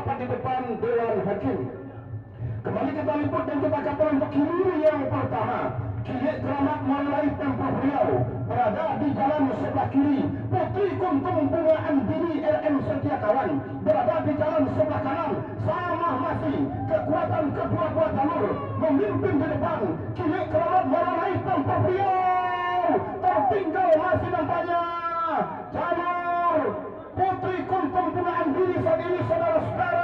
merapat di depan Dewan Hakim. Kembali kita liput dan kita katakan untuk kiri yang pertama. Kilik Keramat Maulai Pemprov Riau berada di jalan sebelah kiri. Putri Kuntum Bunga Andini RM Setiakawan berada di jalan sebelah kanan. Sama masih kekuatan kedua-dua jalur memimpin di depan. Kilik Keramat Maulai Pemprov Riau tertinggal masih nampaknya jalur Putri Kuntum Bunga Andini saat ini saudara-saudara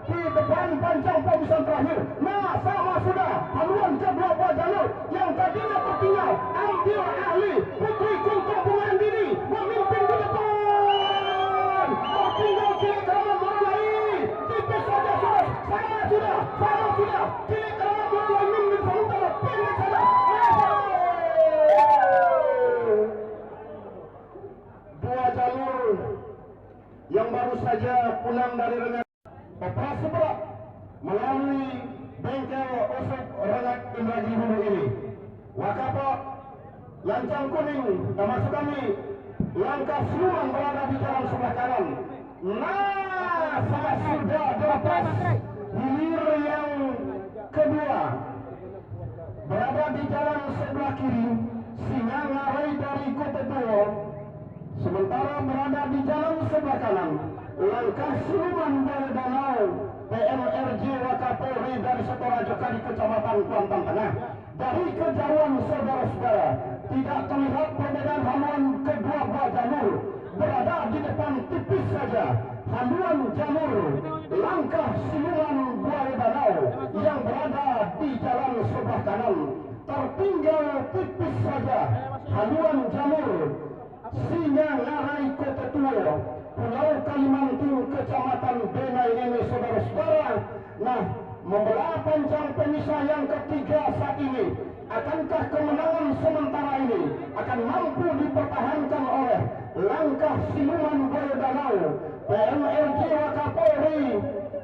di depan panjang pemisahan terakhir. Nah, sama sudah haluan kedua buah jalur yang tadinya tertinggal ambil ahli Putri Kuntum Bunga Andini memimpin di depan. Tertinggal Kilik Keramat Maulai tipis saja sudah. Sama sudah Kilik Keramat Maulai memimpin sementara pendek saja. Dua jalur yang baru saja pulang dari Rengat operasi berat melalui bengkel Usuk Rengat Indraji Hulu ini. Wakapok lancang kuning termasuk kami langkah siluman berada di jalan sebelah kanan. Nah, saya sudah dilepas hilir yang kedua berada di jalan sebelah kiri. Singa ngarai dari Kota Tua sementara berada di jalan sebelah kanan langkah siluman dari Danau PMRJ Wakapolri dari Setorajo Kali Kecamatan Kuantan Tengah. Dari kejauhan saudara-saudara tidak terlihat perbedaan haluan kedua buah jalur berada di depan tipis saja haluan jalur langkah siluman Buaya Danau yang berada di jalan sebelah kanan. Tertinggal tipis saja haluan jalur Singa Ngarai Kota Tua Pulau Kalimantan Kecamatan Benai ini saudara-saudara. Nah, membelah panjang pemisah yang ketiga saat ini. Akankah kemenangan sementara ini akan mampu dipertahankan oleh langkah siluman Buaya Danau PMRJ Wakapolri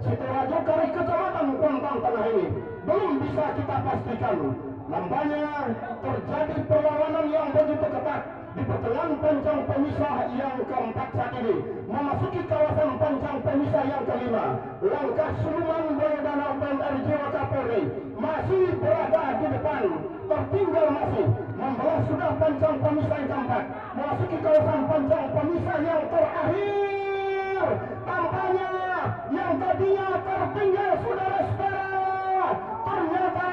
Setorajo Kali Kecamatan Kuantan Tengah ini? Belum bisa kita pastikan. Nampaknya terjadi perlawanan yang begitu ketat di pertengahan panjang pemisah yang keempat saat ini. Memasuki kawasan panjang pemisah yang kelima, langkah siluman Buaya Danau PMRJ Wakapolri masih berada di depan. Tertinggal masih membelah sudah panjang pemisah yang keempat. Memasuki kawasan panjang pemisah yang terakhir. Tampaknya yang tadinya tertinggal saudara-saudara ternyata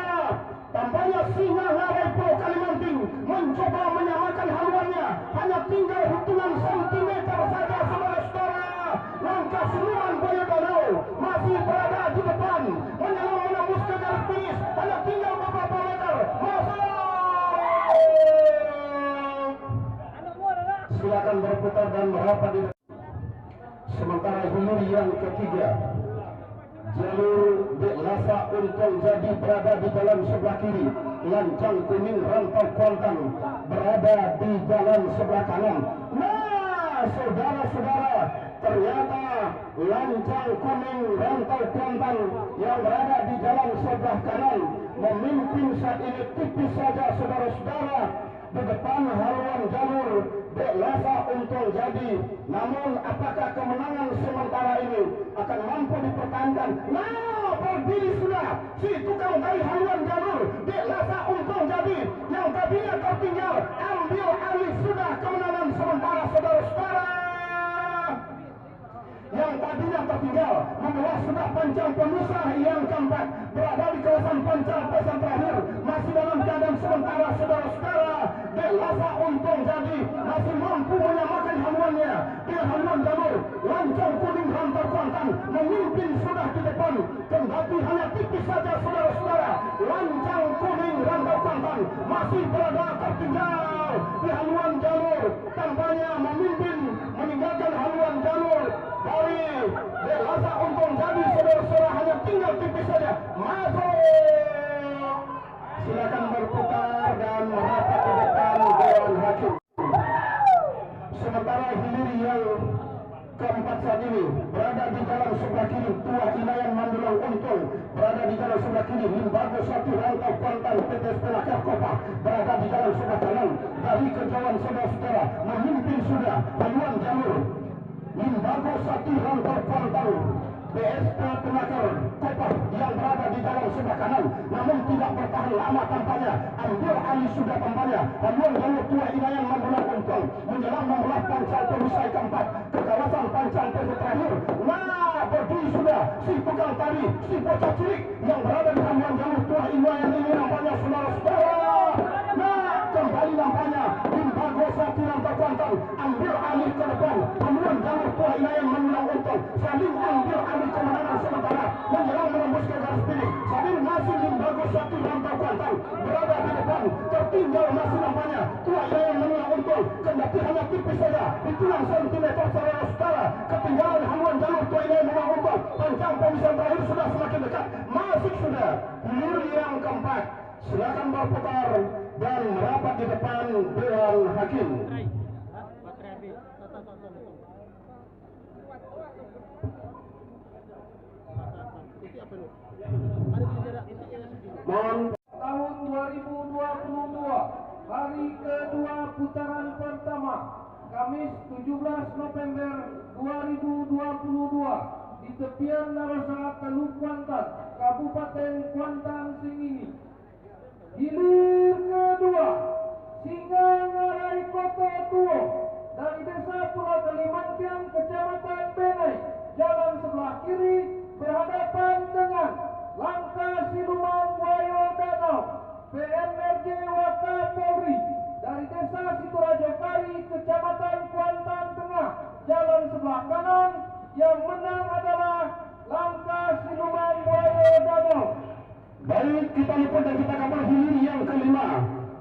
tampaknya Singa Ngarai Pulau Kalimantan mencoba menyamakan haluannya. Hanya tinggal hitungan sentimeter saja saudara-saudara. Langkah siluman Buaya Danau masih berada di depan. Menyelam menembus ke garis finish. Hanya tinggal beberapa meter. Masuk. Silakan berputar dan merapat di depan. Sementara hilir yang ketiga jalur Lasa Untung Jadi berada di jalan sebelah kiri. Lancang kuning Rantau Kuantan berada di jalan sebelah kanan. Nah, saudara-saudara, ternyata lancang kuning Rantau Kuantan yang berada di jalan sebelah kanan memimpin saat ini tipis saja saudara-saudara di depan haluan jalur Lasa Untung Jadi. Namun apakah kemenangan sementara ini akan mampu dipertahankan? Nah, berdiri sudah si tukang dari haluan jalur Lasa Untung Jadi yang tadinya tertinggal ambil alih sudah kemenangan sementara saudara-saudara. Yang tadinya tertinggal membelah sudah panjang pemisah yang keempat berada di kawasan panjang pesan terakhir masih dalam keadaan sementara saudara-saudara. Lasa Untung Jadi masih mampu menyamakan haluannya di haluan jalur Lancang Kuning Rantau Kuantan memimpin sudah di depan. Kendati hanya tipis saja saudara-saudara, Lancang Kuning Rantau Kuantan masih berada tertinggal di haluan jalur. Tampaknya memimpin meninggalkan haluan jalur dari Lasa Untung Jadi saudara-saudara hanya tinggal tipis saja. Masuk. Silakan berputar dan merapat di depan Dewan Hakim. Sementara hilir yang keempat saat ini berada di jalan sebelah kiri. Tua Inayan Mandulang Untung berada di jalan sebelah kiri. Limbago 1 Rantau Kuantan PT Stella Karkopa berada di jalan sebelah kanan. Dari kejauhan saudara-saudara memimpin sudah haluan jalur Limbago 1 Rantau Kuantan BSP Penakar Kopah yang berada di dalam sebelah kanan, namun tidak bertahan lama tampaknya. Ambil alih sudah tampaknya. Haluan jalur tua Inayan Mandulang Untung menjelang membelah pancang pemisah keempat ke kawasan pancang pos terakhir. Nah, berdiri sudah si tukang tadi, si bocah cilik yang berada di haluan jalur tua Inayan ini nampaknya saudara-saudara. Nah, kembali nampaknya Bimbago Saktiran Kuantan ambil alih ke depan. Haluan jalur tua Inayan Mandulang Untung saling ambil alih kemenangan sementara menjelang menembus ke garis finish. Sambil masih Bimbago Saktiran Kuantan berada di depan, tertinggal masih nampaknya tua Inayan Mandulang Untung, kendati hanya tipis saja hitungan sentimeter saudara-saudara. Ketinggalan haluan jalur tua Inayan Mandulang Untung. Pancang pemisahan terakhir sudah semakin dekat, masuk sudah hilir yang keempat. Silakan berputar dan merapat di depan Dewan Hakim. Tahun 2022, hari kedua putaran pertama, Kamis 17 November 2022, di tepian Narosa, Teluk Kuantan, Kabupaten Kuantan Singini. Hilir kedua, Singa Ngarai Kota Tuo, dari Desa Pulau Kalimantan, Kecamatan Benai, jalan sebelah kiri berhadapan dengan Langkah Siluman Buaya Danau, PMRJ Wakapolri, dari Desa Siturajo Kari, Kecamatan Kuantan Tengah, jalan sebelah kanan. Yang menang adalah Langkah Siluman Buaya Danau. Baik, kita lipat dan kita kabar hilir yang kelima.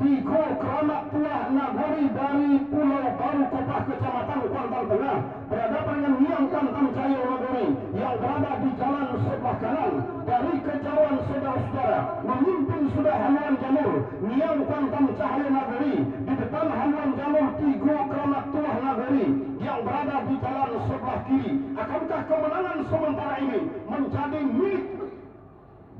Tigo Keramat Tuah Nagori dari Pulau Baru Kopah, Kecamatan Kuantan Tengah, berhadapan dengan Niang Kantan Cayo Nagori yang berada di jalan sebelah kanan. Dari kejauhan saudara-saudara memimpin sudah haluan jalur Niang Kantan Cahaya Nagori, di depan haluan jalur Tigo Keramat Tuah Nagori yang berada di jalan sebelah kiri. Akankah kemenangan sementara ini menjadi milik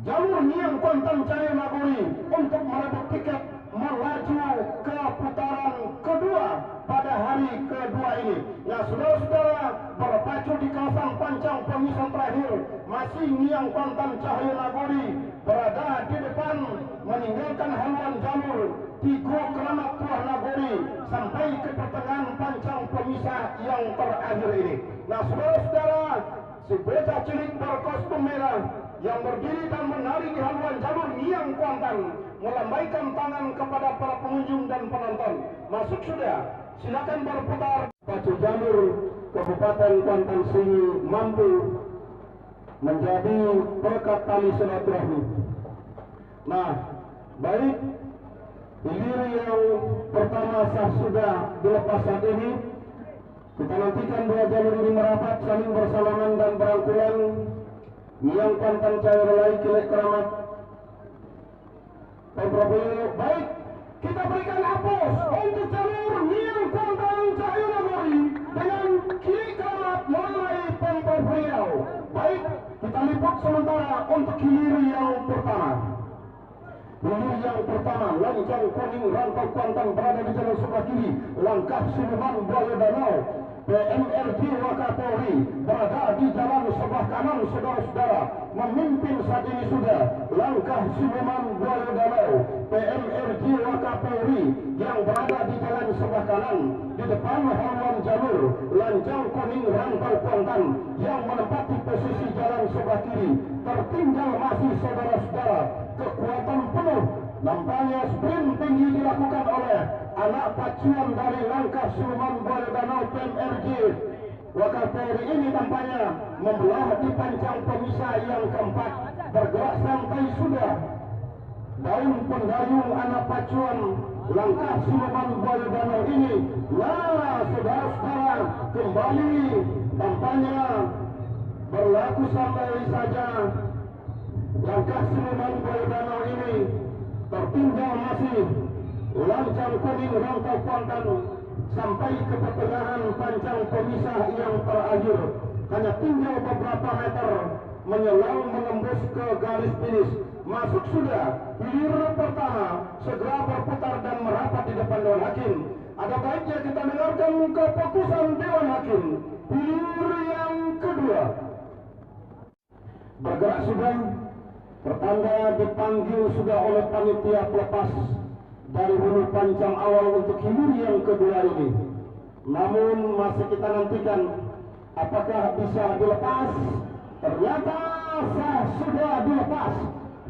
jalur Niang Kuantan Cahaya Nagori untuk merebut tiket melaju ke putaran kedua pada hari kedua ini? Nah, saudara-saudara, berpacu di kawasan pancang pemisahan terakhir, masih Niang Kuantan Cahaya Nagori berada di depan, meninggalkan haluan jalur Tigo Keramat Tuah Nagori sampai ke pertengahan pancang pemisah yang terakhir ini. Nah, saudara-saudara, si bocah cilik berkostum merah yang berdiri dan menari di haluan jalur Niang Kuantan melambaikan tangan kepada para pengunjung dan penonton. Masuk sudah, silakan berputar. Pacu jalur Kabupaten Kuantan Singi mampu menjadi perekat tali silaturahmi. Nah, baik, hilir yang pertama sah sudah dilepas saat ini. Kita nantikan dua jalur ini merapat saling bersalaman dan berangkulan. Niang Kuantan Cahaya Relai Kilek Keramat Pemproboyo. Baik, kita berikan aplos untuk jalur Niang Kuantan Cahaya Nagori dengan Kilek Keramat mulai Pemproboyo. Baik, kita liput sementara untuk hilir yang pertama. Hilir yang pertama, Lancang Kuning Rantau Kuantan berada di jalan sebelah kiri. Langkah Siluman Buaya Danau, PMRJ Wakapolri berada di jalan sebelah kanan. Saudara-saudara, memimpin saat ini sudah Langkah Siluman Buaya Danau, PMRJ Wakapolri yang berada di jalan sebelah kanan. Di depan haluan jalur Lancang Kuning Rantau Kuantan yang menempati posisi jalan sebelah kiri. Tertinggal masih saudara-saudara, kekuatan penuh. Nampaknya sprint tinggi dilakukan oleh anak pacuan dari Langkah Siluman Buaya Danau PMRJ Wakapolri ini, tampaknya membelah di pancang pemisah yang keempat. Bergerak santai sudah daun pendayung anak pacuan Langkah Siluman Buaya Danau ini. Nah, saudara-saudara, kembali tampaknya berlaku santai saja. Langkah Siluman Buaya Danau ini tertinggal masih Lancang Kuning Rantau Kuantan sampai ke pertengahan pancang pemisah yang terakhir. Hanya tinggal beberapa meter menyelang menembus ke garis finish. Masuk sudah hilir pertama, segera berputar dan merapat di depan Dewan Hakim. Ada baiknya kita dengarkan keputusan Dewan Hakim hilir yang kedua. bergerak sudah, pertanda dipanggil sudah oleh panitia pelepas dari hulu pancang awal untuk hilir yang kedua ini. Namun masih kita nantikan apakah bisa dilepas. Ternyata sudah dilepas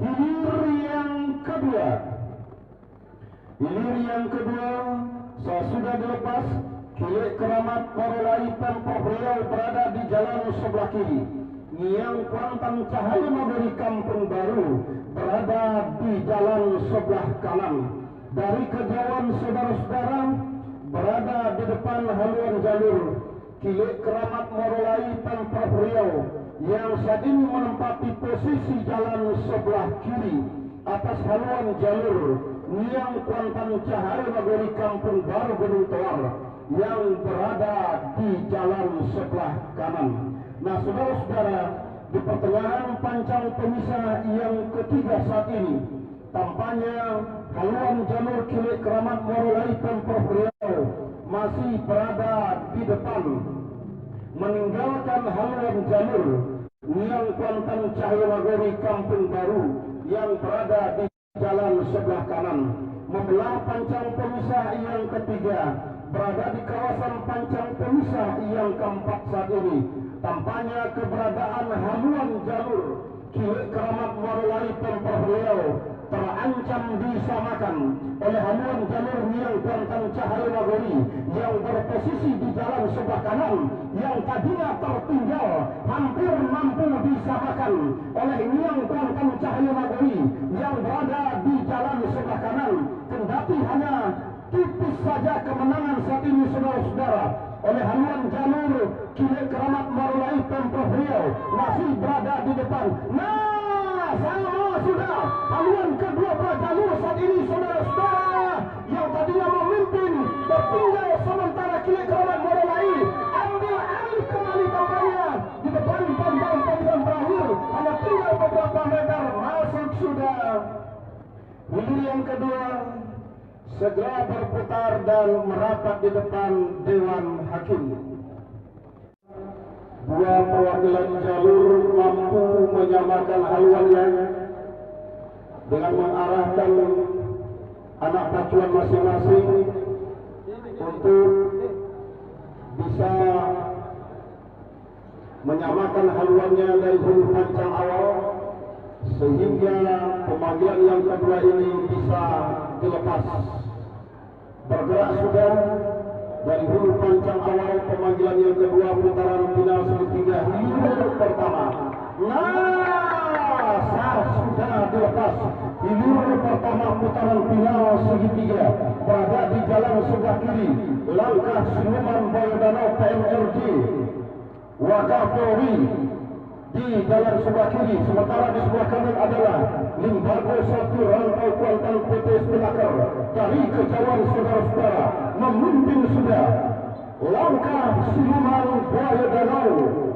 hilir yang kedua. Hilir yang kedua sudah dilepas. Kilik Keramat Morolai Pemprov Riau berada di jalan sebelah kiri. Niang Kuantan Cahaya Nagari Kampung Baru berada di jalan sebelah kanan. Dari kejauhan saudara-saudara berada di depan haluan jalur Kilik Keramat Morolai Pemprov Riau yang saat ini menempati posisi jalan sebelah kiri atas haluan jalur Niang Kuantan Cahaya Nagari Kampung Baru Gunung Toar yang berada di jalan sebelah kanan. Nah, saudara-saudara, di pertengahan pancang pemisah yang ketiga saat ini, tampaknya haluan jalur Kilik Keramat Morolai Pemprov Riau masih berada di depan, meninggalkan haluan jalur Niang Kuantan Cahaya Nagari Kampung Baru yang berada di jalan sebelah kanan. Membelah pancang pemisah yang ketiga berada di kawasan pancang pemisah yang keempat saat ini. Tampaknya keberadaan haluan jalur Kilik Keramat Morolai Pemprov Riau terancam disamakan oleh haluan jalur Niang Kuantan Cahaya Nagari yang berposisi di jalan sebelah kanan yang tadinya tertinggal hampir mampu disamakan oleh Niang Kuantan Cahaya Nagari yang berada di jalan sebelah kanan, kendati hanya tipis saja kemenangan saat ini saudara-saudara oleh haluan jalur Kilik Keramat Morolai Pemprov Riau masih berada di depan. Nah, sama sudah haluan kedua jalur saat ini saudara-saudara yang tadinya memimpin tertinggal sementara Kilik Keramat Morolai ambil alih kembali tampaknya di depan pancang pemilihan terakhir hanya tinggal beberapa meter masuk sudah. Hilir yang kedua segera berputar dan merapat di depan Dewan Hakim. Dua perwakilan jalur mampu menyamakan haluannya dengan mengarahkan anak pacuan masing-masing untuk bisa menyamakan haluannya dari hulu pancang awal sehingga pemanggilan yang kedua ini bisa dilepas. Bergerak sudah dari hulu pancang awal pemanggilan yang kedua putaran final segitiga hilir pertama. Nah, sudah dilepas hilir pertama putaran final segitiga berada di jalan sebelah kiri. Langkah siluman Bayu Danau PMRG Wakapolri di jalan sebelah kiri, sementara di sebelah kanan adalah Limbago 1 Rantau Kuantan PT Spinaker. Dari kejauhan saudara-saudara memimpin sudah langkah siluman Buaya Danau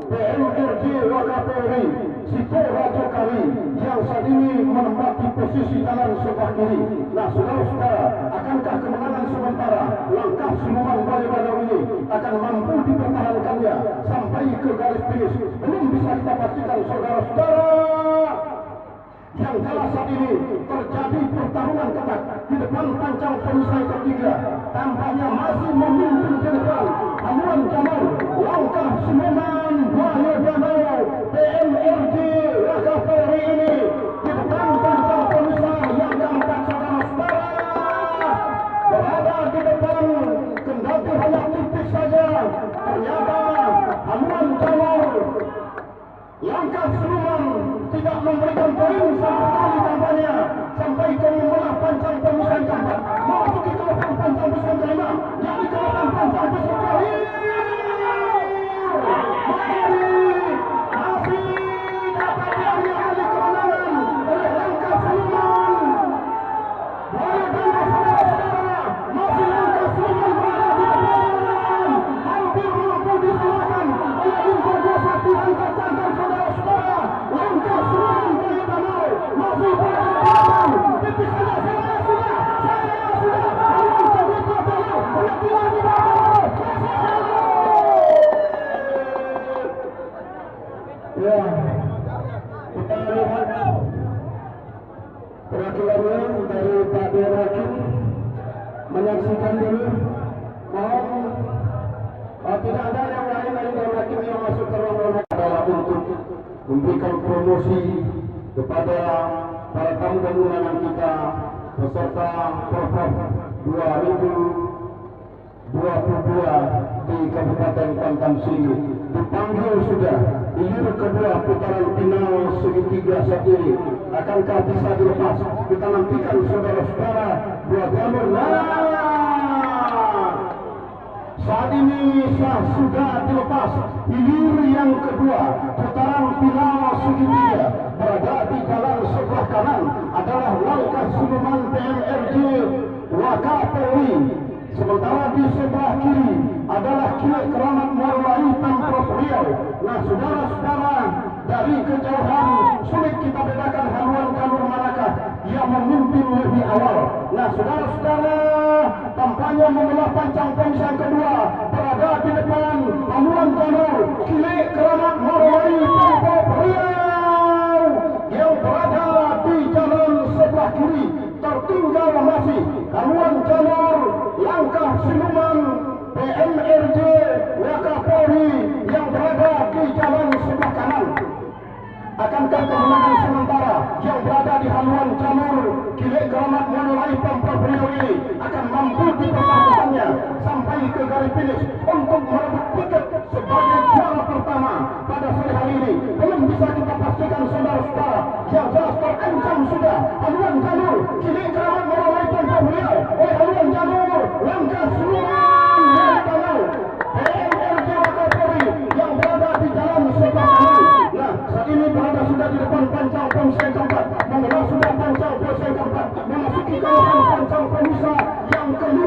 PMRG Wakapolri Sito Rajo Kali yang saat ini menempati posisi jalan sebelah kiri. Nah, saudara-saudara, akankah kemenangan sementara langkah siluman Buaya Danau ini akan mampu dipertahankannya sampai ke garis finish? Belum bisa kita pastikan saudara-saudara. Yang kalah saat ini terjadi pertarungan ketat di depan pancang pemisah ketiga. Tampaknya masih memimpin di depan haluan jalur langkah siluman Buaya Danau PMRG Wakapolri ini di depan pancang pemisah yang keempat saudara-saudara berada di depan, kendati hanya tipis saja. Ternyata haluan jalur langkah siluman tidak memberikan poin sama sekali tampaknya sampai ke membelah pancang pemisah keempat memasuki kawasan pancang pemisah kelima, yakni kawasan pancang pemisah terakhir. Masih dapat diambil alih kemenangan oleh langkah siluman Buaya Danau saudara-saudara. Masih langkah siluman berada di depan, hampir mampu disalahkan oleh Limbago 1 dan tercantum saudara-saudara. Langkah siluman Buaya Danau masih berada di depan, tipis saja. Saya sudah haluan kedua jalur oleh Buaya Danau kita lihat perwakilannya dari Pak Dewan Hakim menyaksikan dulu. Mohon tidak ada yang lain dari Dewan Hakim yang masuk ke ruang adalah untuk memberikan promosi kepada para tamu dan undangan kita peserta Porprov 2022 di Kabupaten Kuantan Sengi. Dipanggil sudah ilir kedua putaran final segitiga saat ini. Akankah bisa dilepas? Kita nantikan saudara-saudara dua jalur. Saat ini sudah dilepas ilir yang kedua putaran final segitiga. Berada di jalan sebelah kanan adalah langkah Siluman PMRJ Wakapolri. Sementara di sebelah kiri adalah Kiai Keramat Marwai Pemprov Riau. Nah, saudara-saudara, dari kejauhan sulit kita bedakan haluan jalur manakah yang memimpin lebih awal. Nah, saudara-saudara, tampaknya membelah pancang pongsang kedua berada di depan haluan jalur Kiai Keramat Marwai Pemprov Riau yang berada di jalan sebelah kiri. Tertinggal masih haluan jalur langkah Siluman PMRJ Wakapolri yang berada di jalan sebelah kanan. Akankah kemenangan sementara yang berada di haluan jalur Kiai Keramat Marwai Pemprov Riau ini akan mampu dipertahankannya sampai ke garis finish untuk merebut tiket sebagai juara pertama pada sore hari ini? Belum bisa kita pastikan saudara-saudara, yang jelas terancam sudah haluan jalur Kiai Keramat Marwai Pemprov Riau oleh haluan jalur langkah Siluman PMRJ Wakapolri yang berada di jalan sebelah kanan. Nah, saat ini berada sudah di depan pancang pongseng keempat, mengenal sudah pancang pongseng keempat, memasuki kawasan pancang pemisah yang kelima.